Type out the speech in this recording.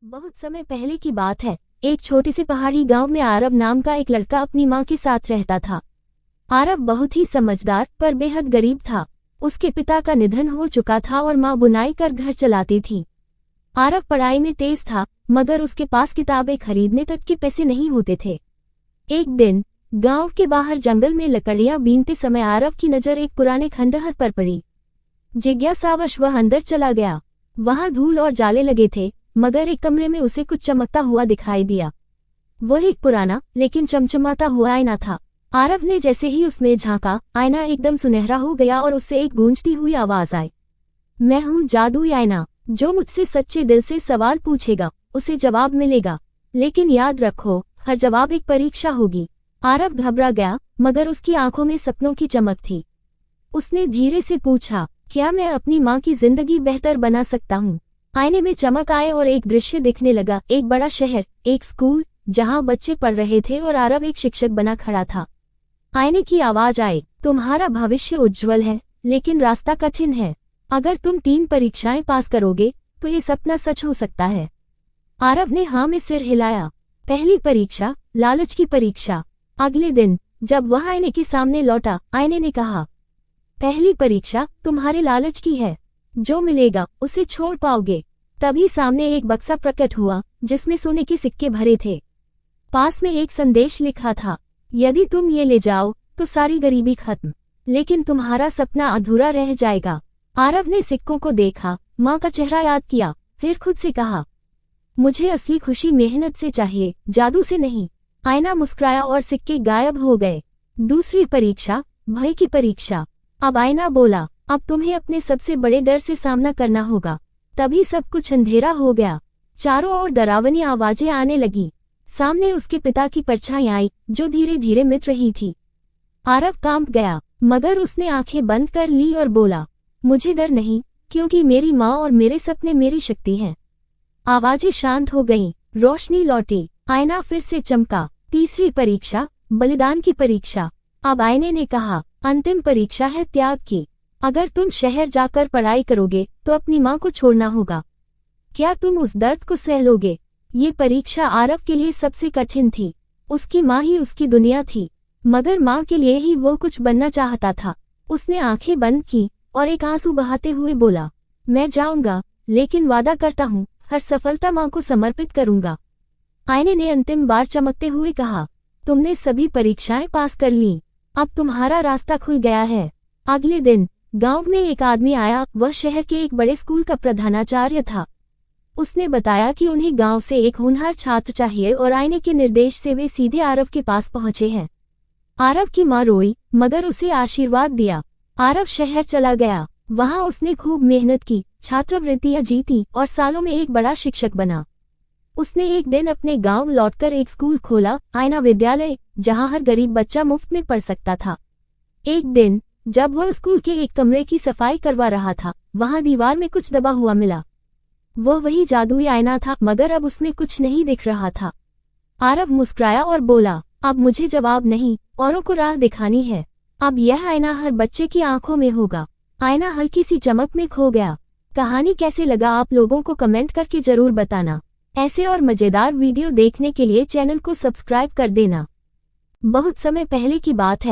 बहुत समय पहले की बात है। एक छोटे से पहाड़ी गांव में आरव नाम का एक लड़का अपनी मां के साथ रहता था। आरव बहुत ही समझदार पर बेहद गरीब था। उसके पिता का निधन हो चुका था और मां बुनाई कर घर चलाती थी। आरव पढ़ाई में तेज था, मगर उसके पास किताबें खरीदने तक के पैसे नहीं होते थे। एक दिन गांव के बाहर जंगल में लकड़ियां बीनते समय आरव की नजर एक पुराने खंडहर पर पड़ी। जिज्ञासावश वह अंदर चला गया। वहां धूल और जाले लगे थे, मगर एक कमरे में उसे कुछ चमकता हुआ दिखाई दिया। वह एक पुराना लेकिन चमचमाता हुआ आईना था। आरव ने जैसे ही उसमें झांका, आईना एकदम सुनहरा हो गया और उससे एक गूंजती हुई आवाज आई, मैं हूँ जादुई आईना। जो मुझसे सच्चे दिल से सवाल पूछेगा उसे जवाब मिलेगा, लेकिन याद रखो, हर जवाब एक परीक्षा होगी। आरव घबरा गया, मगर उसकी आंखों में सपनों की चमक थी। उसने धीरे से पूछा, क्या मैं अपनी माँ की जिंदगी बेहतर बना सकता हूँ? आईने में चमक आए और एक दृश्य दिखने लगा। एक बड़ा शहर, एक स्कूल जहाँ बच्चे पढ़ रहे थे और आरव एक शिक्षक बना खड़ा था। आईने की आवाज आई, तुम्हारा भविष्य उज्जवल है, लेकिन रास्ता कठिन है। अगर तुम 3 परीक्षाएं पास करोगे तो ये सपना सच हो सकता है। आरव ने हाँ में सिर हिलाया। पहली परीक्षा, लालच की परीक्षा। अगले दिन जब वह आईने के सामने लौटा, आईने ने कहा, पहली परीक्षा तुम्हारे लालच की है, जो मिलेगा उसे छोड़ पाओगे। तभी सामने एक बक्सा प्रकट हुआ जिसमें सोने के सिक्के भरे थे। पास में एक संदेश लिखा था, यदि तुम ये ले जाओ तो सारी गरीबी खत्म, लेकिन तुम्हारा सपना अधूरा रह जाएगा। आरव ने सिक्कों को देखा, माँ का चेहरा याद किया, फिर खुद से कहा, मुझे असली खुशी मेहनत से चाहिए, जादू से नहीं। आईना मुस्कुराया और सिक्के गायब हो गए। दूसरी परीक्षा, भय की परीक्षा। अब आईना बोला, अब तुम्हें अपने सबसे बड़े डर से सामना करना होगा। तभी सब कुछ अंधेरा हो गया। चारों ओर डरावनी आवाजें आने लगी। सामने उसके पिता की परछाई आई, जो धीरे धीरे मिट रही थी। आरव कांप गया, मगर उसने आंखें बंद कर ली और बोला, मुझे डर नहीं, क्योंकि मेरी माँ और मेरे सपने मेरी शक्ति हैं। आवाजें शांत हो गईं, रोशनी लौटी, आईना फिर से चमका। तीसरी परीक्षा, बलिदान की परीक्षा। अब आईने ने कहा, अंतिम परीक्षा है त्याग की। अगर तुम शहर जाकर पढ़ाई करोगे तो अपनी माँ को छोड़ना होगा। क्या तुम उस दर्द को सह लोगे? ये परीक्षा आरव के लिए सबसे कठिन थी। उसकी माँ ही उसकी दुनिया थी, मगर माँ के लिए ही वो कुछ बनना चाहता था। उसने आंखें बंद की और एक आंसू बहाते हुए बोला, मैं जाऊंगा, लेकिन वादा करता हूँ हर सफलता माँ को समर्पित करूंगा। आईने ने अंतिम बार चमकते हुए कहा, तुमने सभी परीक्षाएं पास कर लीं, अब तुम्हारा रास्ता खुल गया है। अगले दिन गांव में एक आदमी आया। वह शहर के एक बड़े स्कूल का प्रधानाचार्य था। उसने बताया कि उन्हें गांव से एक होनहार छात्र चाहिए और आईने के निर्देश से वे सीधे आरव के पास पहुंचे हैं। आरव की मां रोई, मगर उसे आशीर्वाद दिया। आरव शहर चला गया। वहां उसने खूब मेहनत की, छात्रवृत्तियां जीती और सालों में एक बड़ा शिक्षक बना। उसने एक दिन अपने गांव लौटकर एक स्कूल खोला, आईना विद्यालय, जहां हर गरीब बच्चा मुफ्त में पढ़ सकता था। एक दिन जब वह स्कूल के एक कमरे की सफाई करवा रहा था, वहां दीवार में कुछ दबा हुआ मिला। वह वही जादुई आईना था, मगर अब उसमें कुछ नहीं दिख रहा था। आरव मुस्कुराया और बोला, अब मुझे जवाब नहीं, औरों को राह दिखानी है। अब यह आईना हर बच्चे की आंखों में होगा। आईना हल्की सी चमक में खो गया। कहानी कैसे लगा आप लोगों को कमेंट करके जरूर बताना। ऐसे और मजेदार वीडियो देखने के लिए चैनल को सब्सक्राइब कर देना। बहुत समय पहले की बात है।